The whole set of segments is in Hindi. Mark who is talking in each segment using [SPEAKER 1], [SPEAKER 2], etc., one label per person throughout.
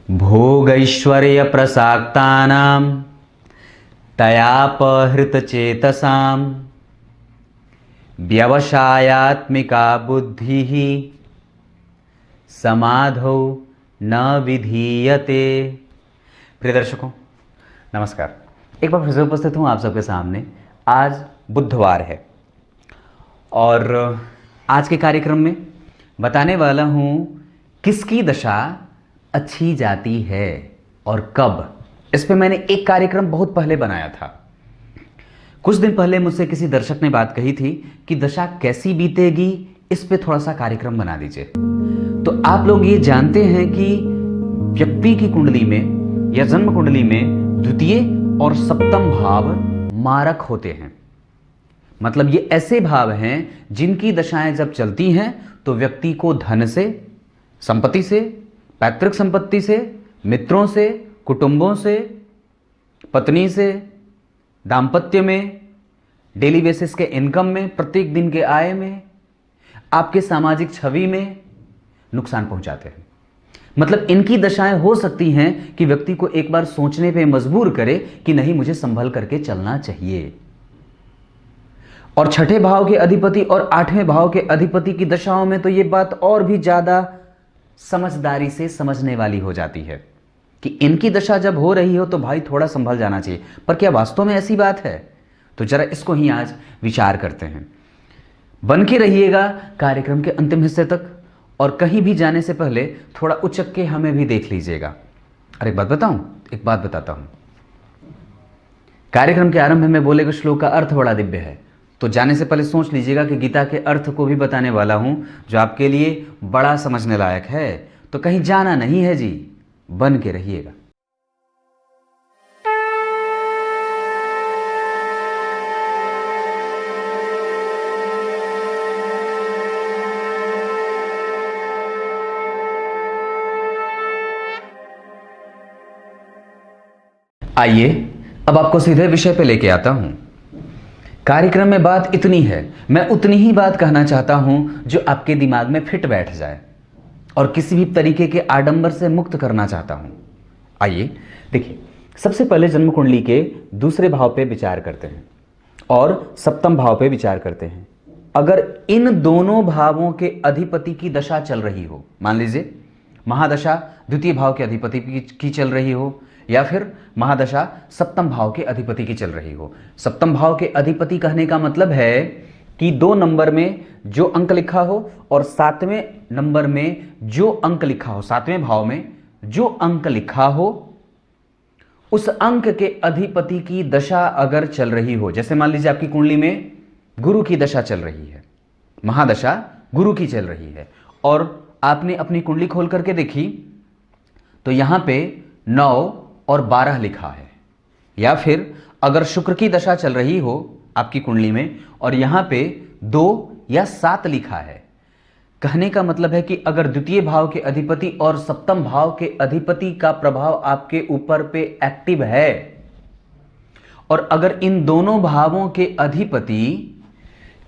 [SPEAKER 1] भोगैश्वर्यप्रसाक्तानां तयापहृतचेतसां व्यवसायात्मिका बुद्धिः समाधौ न विधीयते। प्रिय दर्शकों नमस्कार, एक बार फिर से उपस्थित हूँ आप सबके सामने। आज बुधवार है और आज के कार्यक्रम में बताने वाला हूँ किसकी दशा अच्छी जाती है और कब। इस पे मैंने एक कार्यक्रम बहुत पहले बनाया था। कुछ दिन पहले मुझसे किसी दर्शक ने बात कही थी कि दशा कैसी बीतेगी, इस पे थोड़ा सा कार्यक्रम बना दीजिए। तो आप लोग ये जानते हैं कि व्यक्ति की कुंडली में या जन्म कुंडली में द्वितीय और सप्तम भाव मारक होते हैं। मतलब ये ऐसे भाव हैं जिनकी दशाएं जब चलती हैं तो व्यक्ति को धन से, संपत्ति से, पैतृक संपत्ति से, मित्रों से, कुटुंबों से, पत्नी से, दाम्पत्य में, डेली बेसिस के इनकम में, प्रत्येक दिन के आय में, आपके सामाजिक छवि में नुकसान पहुंचाते हैं। मतलब इनकी दशाएं हो सकती हैं कि व्यक्ति को एक बार सोचने पे मजबूर करे कि नहीं, मुझे संभल करके चलना चाहिए। और छठे भाव के अधिपति और आठवें भाव के अधिपति की दशाओं में तो यह बात और भी ज्यादा समझदारी से समझने वाली हो जाती है कि इनकी दशा जब हो रही हो तो भाई थोड़ा संभल जाना चाहिए। पर क्या वास्तव में ऐसी बात है? तो जरा इसको ही आज विचार करते हैं। बन के रहिएगा कार्यक्रम के अंतिम हिस्से तक और कहीं भी जाने से पहले थोड़ा उचक के हमें भी देख लीजिएगा। अरे एक बात बताऊं, एक बात बताता हूं। कार्यक्रम के आरंभ में बोले गए श्लोक का अर्थ बड़ा दिव्य है, तो जाने से पहले सोच लीजिएगा कि गीता के अर्थ को भी बताने वाला हूं जो आपके लिए बड़ा समझने लायक है। तो कहीं जाना नहीं है जी, बन के रहिएगा। आइए अब आपको सीधे विषय पे लेके आता हूं। कार्यक्रम में बात इतनी है, मैं उतनी ही बात कहना चाहता हूं जो आपके दिमाग में फिट बैठ जाए और किसी भी तरीके के आडंबर से मुक्त करना चाहता हूं। आइए देखिए, सबसे पहले जन्म कुंडली के दूसरे भाव पे विचार करते हैं और सप्तम भाव पे विचार करते हैं। अगर इन दोनों भावों के अधिपति की दशा चल रही हो, मान लीजिए महादशा द्वितीय भाव के अधिपति की चल रही हो या फिर महादशा सप्तम भाव के अधिपति की चल रही हो। सप्तम भाव के अधिपति कहने का मतलब है कि 2 नंबर में जो अंक लिखा हो और 7वें नंबर में जो अंक लिखा हो, 7वें भाव में जो अंक लिखा हो, उस अंक के अधिपति की दशा अगर चल रही हो। जैसे मान लीजिए आपकी कुंडली में गुरु की दशा चल रही है, महादशा गुरु की चल रही है और आपने अपनी कुंडली खोल करके देखी तो यहां पे 9 और 12 लिखा है। या फिर अगर शुक्र की दशा चल रही हो आपकी कुंडली में और यहां पे 2 या 7 लिखा है, कहने का मतलब है कि अगर द्वितीय भाव के अधिपति और सप्तम भाव के अधिपति का प्रभाव आपके ऊपर पे एक्टिव है और अगर इन दोनों भावों के अधिपति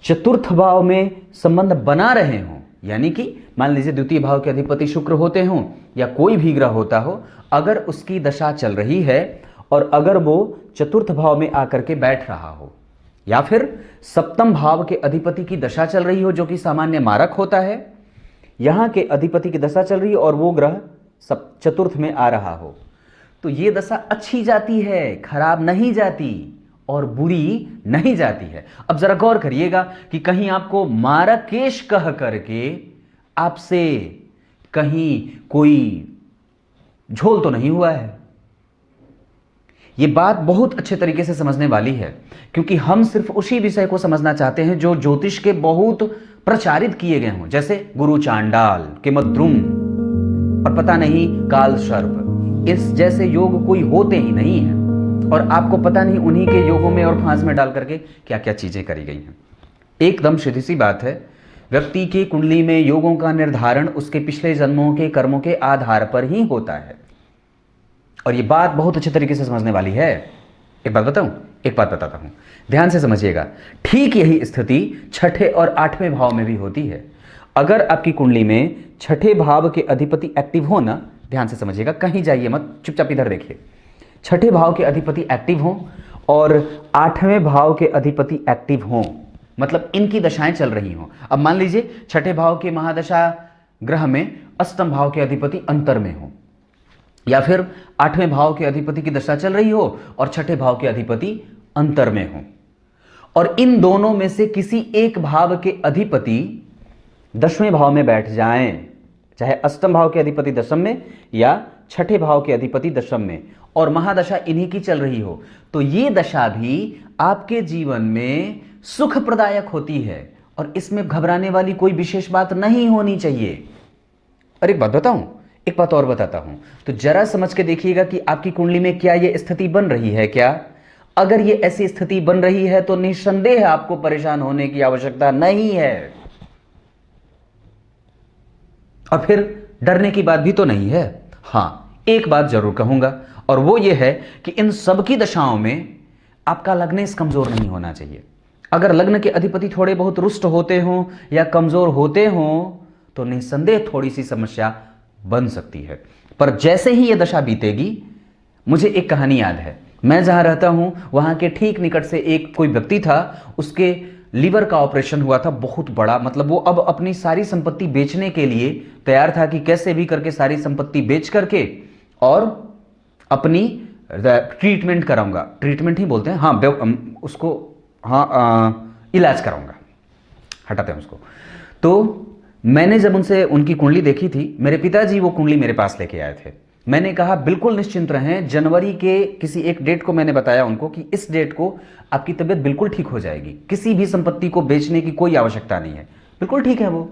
[SPEAKER 1] चतुर्थ भाव में संबंध बना रहे हों, यानी कि मान लीजिए द्वितीय भाव के अधिपति शुक्र होते हों या कोई भी ग्रह होता हो, अगर उसकी दशा चल रही है और अगर वो चतुर्थ भाव में आकर के बैठ रहा हो या फिर सप्तम भाव के अधिपति की दशा चल रही हो जो कि सामान्य मारक होता है, यहां के अधिपति की दशा चल रही है और वो ग्रह चतुर्थ में आ रहा हो, तो ये दशा अच्छी जाती है, खराब नहीं जाती और बुरी नहीं जाती है। अब जरा गौर करिएगा कि कहीं आपको मारकेश कह करके आपसे कहीं कोई झोल तो नहीं हुआ है। यह बात बहुत अच्छे तरीके से समझने वाली है क्योंकि हम सिर्फ उसी विषय को समझना चाहते हैं जो ज्योतिष के बहुत प्रचारित किए गए हों, जैसे गुरु चांडाल के मद्रुम और पता नहीं काल सर्प, इस जैसे योग कोई होते ही नहीं है और आपको पता नहीं उन्हीं के योगों में और फांस में डाल करके क्या क्या चीजें करी गई हैं। एकदम सीधी सी बात है, व्यक्ति की कुंडली में योगों का निर्धारण उसके पिछले जन्मों के कर्मों के आधार पर ही होता है और यह बात बहुत अच्छे तरीके से समझने वाली है। एक बात बताऊं, एक बात बताता हूं, ध्यान से समझिएगा। ठीक यही स्थिति छठे और आठवें भाव में भी होती है। अगर आपकी कुंडली में छठे भाव के अधिपति एक्टिव हो ना, ध्यान से समझिएगा, कहीं जाइए मत, चुपचाप इधर देखिए। छठे भाव के अधिपति एक्टिव हों और आठवें भाव के अधिपति एक्टिव हों, मतलब इनकी दशाएं चल रही हों। अब मान लीजिए छठे भाव के महादशा ग्रह में अष्टम भाव के अधिपति अंतर में हो, या फिर आठवें भाव के अधिपति की दशा चल रही हो और छठे भाव के अधिपति अंतर में हो, और इन दोनों में से किसी एक भाव के अधिपति 10वें भाव में बैठ जाएं, चाहे अष्टम भाव के अधिपति दशम में या छठे भाव के अधिपति दशम में, और महादशा इन्हीं की चल रही हो, तो ये दशा भी आपके जीवन में सुख प्रदायक होती है और इसमें घबराने वाली कोई विशेष बात नहीं होनी चाहिए। और एक बात बताऊं, एक बात और बताता हूं, तो जरा समझ के देखिएगा कि आपकी कुंडली में क्या ये स्थिति बन रही है क्या। अगर ये ऐसी स्थिति बन रही है तो निस्संदेह आपको परेशान होने की आवश्यकता नहीं है, और फिर डरने की बात भी तो नहीं है। हां, एक बात जरूर कहूंगा, और वो ये है कि इन सब की दशाओं में आपका लग्न कमजोर नहीं होना चाहिए। अगर लग्न के अधिपति थोड़े बहुत रुष्ट होते हों या कमजोर होते हों तो निस्संदेह थोड़ी सी समस्या बन सकती है। पर जैसे ही यह दशा बीतेगी, मुझे एक कहानी याद है। मैं जहां रहता हूं वहां के ठीक निकट से एक कोई व्यक्ति था, उसके लीवर का ऑपरेशन हुआ था बहुत बड़ा, मतलब वो अब अपनी सारी संपत्ति बेचने के लिए तैयार था कि कैसे भी करके सारी संपत्ति बेच करके और अपनी ट्रीटमेंट कराऊंगा, ट्रीटमेंट ही बोलते हैं, हाँ उसको, हाँ इलाज कराऊंगा, हटाते हैं उसको। तो मैंने जब उनसे उनकी कुंडली देखी थी, मेरे पिताजी वो कुंडली मेरे पास लेके आए थे। मैंने कहा बिल्कुल निश्चिंत रहें, जनवरी के किसी एक डेट को मैंने बताया उनको कि इस डेट को आपकी तबीयत बिल्कुल ठीक हो जाएगी, किसी भी संपत्ति को बेचने की कोई आवश्यकता नहीं है, बिल्कुल ठीक है वो।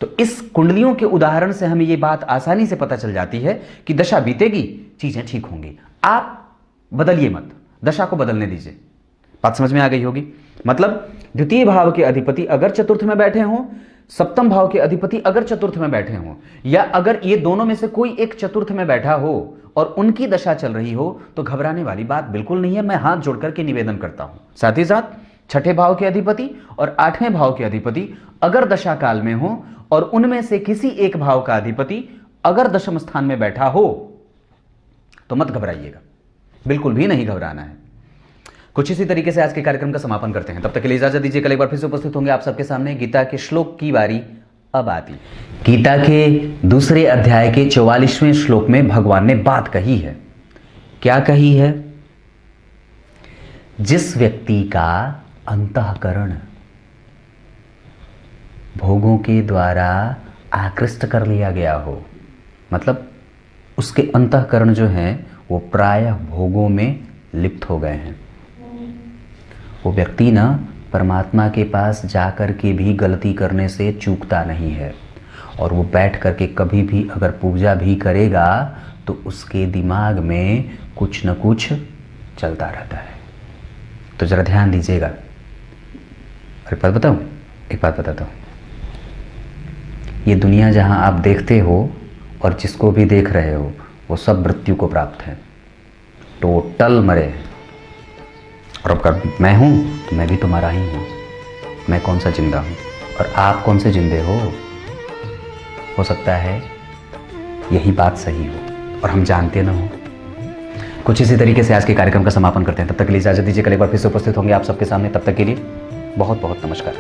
[SPEAKER 1] तो इस कुंडलियों के उदाहरण से हमें ये बात आसानी से पता चल जाती है कि दशा बीतेगी, चीजें ठीक होंगी। आप बदलिए मत, दशा को बदलने दीजिए। बात समझ में आ गई होगी। मतलब द्वितीय भाव के अधिपति अगर चतुर्थ में बैठे हों, सप्तम भाव के अधिपति अगर चतुर्थ में बैठे हों, या अगर ये दोनों में से कोई एक चतुर्थ में बैठा हो और उनकी दशा चल रही हो, तो घबराने वाली बात बिल्कुल नहीं है। मैं हाथ जोड़ करके निवेदन करता हूं। साथ ही साथ छठे भाव के अधिपति और आठवें भाव के अधिपति अगर दशा काल में हो और उनमें से किसी एक भाव का अधिपति अगर दशम स्थान में बैठा हो, तो मत घबराइएगा, बिल्कुल भी नहीं घबराना है। कुछ इसी तरीके से आज के कार्यक्रम का समापन करते हैं। तब तक के लिए इजाजत दीजिए। कल एक बार फिर से उपस्थित होंगे आप सबके सामने। गीता के श्लोक की बारी अब आती। गीता के दूसरे अध्याय के 44वें श्लोक में भगवान ने बात कही है। क्या कही है? जिस व्यक्ति का अंतःकरण भोगों के द्वारा आकृष्ट कर लिया गया हो, मतलब उसके अंतःकरण जो हैं वो प्रायः भोगों में लिप्त हो गए हैं, वो व्यक्ति ना परमात्मा के पास जाकर के भी गलती करने से चूकता नहीं है, और वो बैठ करके कभी भी अगर पूजा भी करेगा तो उसके दिमाग में कुछ न कुछ चलता रहता है। तो जरा ध्यान दीजिएगा। और एक बात बताऊं, एक बात बताता हूं, ये दुनिया जहां आप देखते हो और जिसको भी देख रहे हो वो सब मृत्यु को प्राप्त है, टोटल मरे हैं। और अब कर मैं हूं तो मैं भी तुम्हारा ही हूं। मैं कौन सा जिंदा हूं और आप कौन से जिंदे हो सकता है यही बात सही हो और हम जानते ना हो। कुछ इसी तरीके से आज के कार्यक्रम का समापन करते हैं। तब तक के लिए इजाजत दीजिए। कल एक बार फिर से उपस्थित होंगे आप सबके सामने। तब तक के लिए बहुत बहुत नमस्कार।